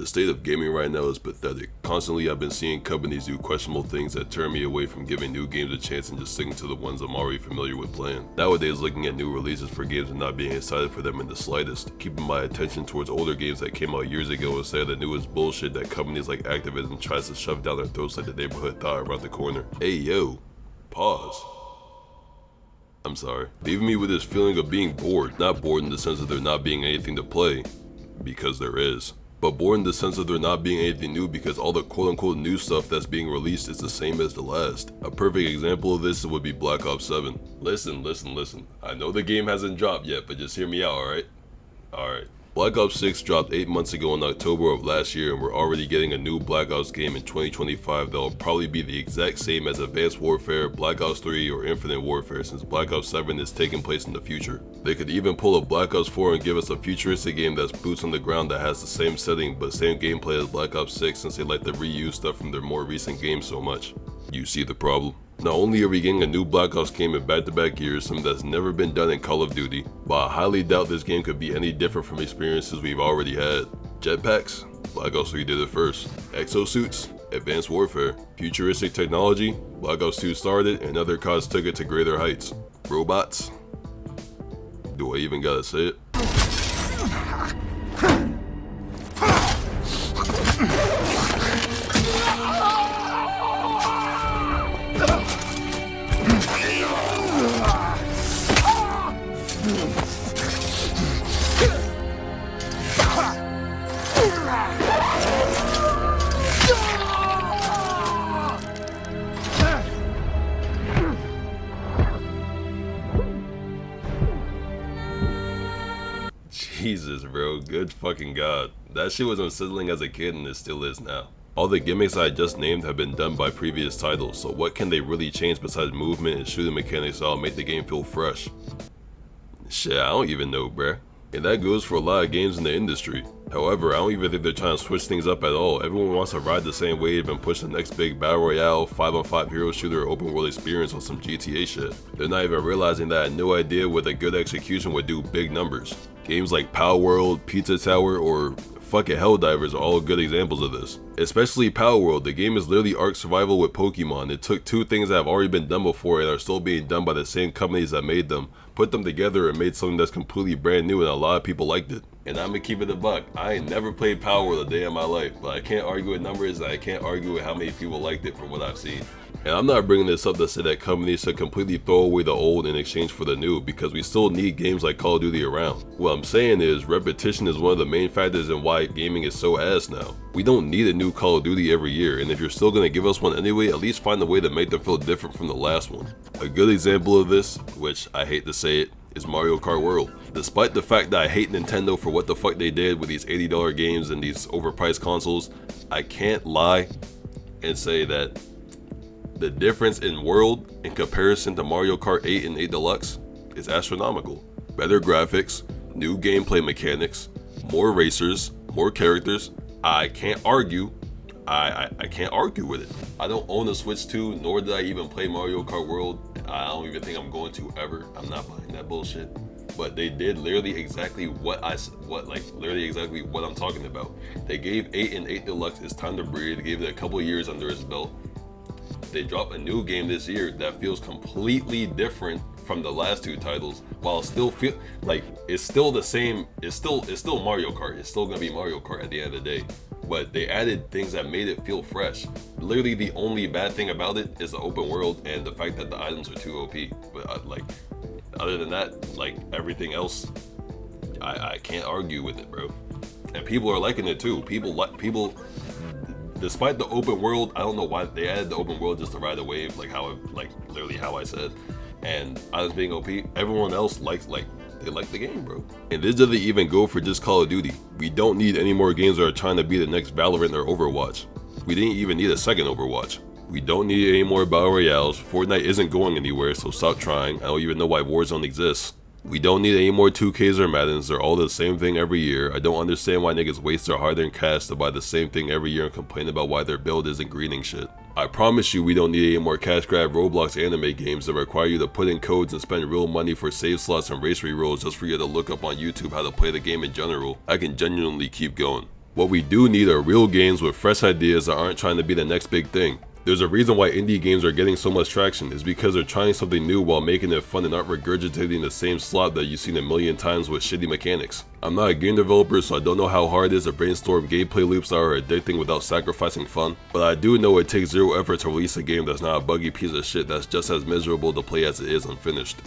The state of gaming right now is pathetic. Constantly I've been seeing companies do questionable things that turn me away from giving new games a chance and just sticking to the ones I'm already familiar with playing. Nowadays, looking at new releases for games and not being excited for them in the slightest, keeping my attention towards older games that came out years ago instead of the newest bullshit that companies like Activision tries to shove down their throats like the neighborhood thought around the corner. Hey yo, pause. I'm sorry. Leaving me with this feeling of being bored. Not bored in the sense of there not being anything to play, because there is. But bored in the sense of there not being anything new because all the quote-unquote new stuff that's being released is the same as the last. A perfect example of this would be Black Ops 7. Listen. I know the game hasn't dropped yet, but just hear me out, alright? Alright. Black Ops 6 dropped 8 months ago in October of last year, and we're already getting a new Black Ops game in 2025 that will probably be the exact same as Advanced Warfare, Black Ops 3, or Infinite Warfare, since Black Ops 7 is taking place in the future. They could even pull a Black Ops 4 and give us a futuristic game that's boots on the ground that has the same setting but same gameplay as Black Ops 6, since they like to reuse stuff from their more recent games so much. You see the problem? Not only are we getting a new Black Ops game in back-to-back years, something that's never been done in Call of Duty, but I highly doubt this game could be any different from experiences we've already had. Jetpacks? Black Ops 3 did it first. Exosuits? Advanced Warfare. Futuristic technology? Black Ops 2 started and other CODs took it to greater heights. Robots? Do I even gotta say it? Jesus, bro, good fucking god. That shit was unsettling as a kid and it still is now. All the gimmicks I just named have been done by previous titles, so what can they really change besides movement and shooting mechanics that'll make the game feel fresh? Shit, I don't even know, bruh. And that goes for a lot of games in the industry. However, I don't even think they're trying to switch things up at all. Everyone wants to ride the same wave and push the next big battle royale, 5-on-5 hero shooter or open world experience on some GTA shit. They're not even realizing that no idea with a good execution would do big numbers. Games like Power World, Pizza Tower, or fucking Helldivers are all good examples of this. Especially Power World, the game is literally Ark Survival with Pokemon. It took two things that have already been done before and are still being done by the same companies that made them, put them together and made something that's completely brand new and a lot of people liked it. And I'm gonna keep it a buck. I ain't never played Power World a day in my life, but I can't argue with numbers and I can't argue with how many people liked it from what I've seen. And I'm not bringing this up to say that companies should completely throw away the old in exchange for the new, because we still need games like Call of Duty around. What I'm saying is, repetition is one of the main factors in why gaming is so ass now. We don't need a new Call of Duty every year, and if you're still gonna give us one anyway, at least find a way to make them feel different from the last one. A good example of this, which I hate to say it, is Mario Kart World. Despite the fact that I hate Nintendo for what the fuck they did with these $80 games and these overpriced consoles, I can't lie and say that the difference in World in comparison to Mario Kart 8 and 8 Deluxe is astronomical. Better graphics, new gameplay mechanics, more racers, more characters. I can't argue. I can't argue with it. I don't own a Switch 2, nor did I even play Mario Kart World. I don't even think I'm going to ever. I'm not buying that bullshit. But they did literally exactly what exactly what I'm talking about. They gave 8 and 8 Deluxe its time to breathe, gave it a couple years under its belt. They dropped a new game this year that feels completely different from the last two titles, while still feel like it's still the same. It's still Mario Kart. It's still gonna be Mario Kart at the end of the day. But they added things that made it feel fresh. Literally the only bad thing about it is the open world and the fact that the items are too OP. But other than that, like everything else, I can't argue with it, bro. And people are liking it too. People. Despite the open world, I don't know why they added the open world just to ride the wave, literally how I said. And items being OP, everyone else they like the game, bro. And this doesn't even go for just Call of Duty. We don't need any more games that are trying to be the next Valorant or Overwatch. We didn't even need a second Overwatch. We don't need any more Battle Royales. Fortnite isn't going anywhere, so stop trying. I don't even know why Warzone exists. We don't need any more 2Ks or Maddens. They're all the same thing every year. I don't understand why niggas waste their hard-earned cash to buy the same thing every year and complain about why their build isn't greening shit. I promise you we don't need any more cash grab Roblox anime games that require you to put in codes and spend real money for save slots and race rerolls just for you to look up on YouTube how to play the game in general. I can genuinely keep going. What we do need are real games with fresh ideas that aren't trying to be the next big thing. There's a reason why indie games are getting so much traction, is because they're trying something new while making it fun and not regurgitating the same slop that you've seen a million times with shitty mechanics. I'm not a game developer, so I don't know how hard it is to brainstorm gameplay loops that are addicting without sacrificing fun, but I do know it takes zero effort to release a game that's not a buggy piece of shit that's just as miserable to play as it is unfinished.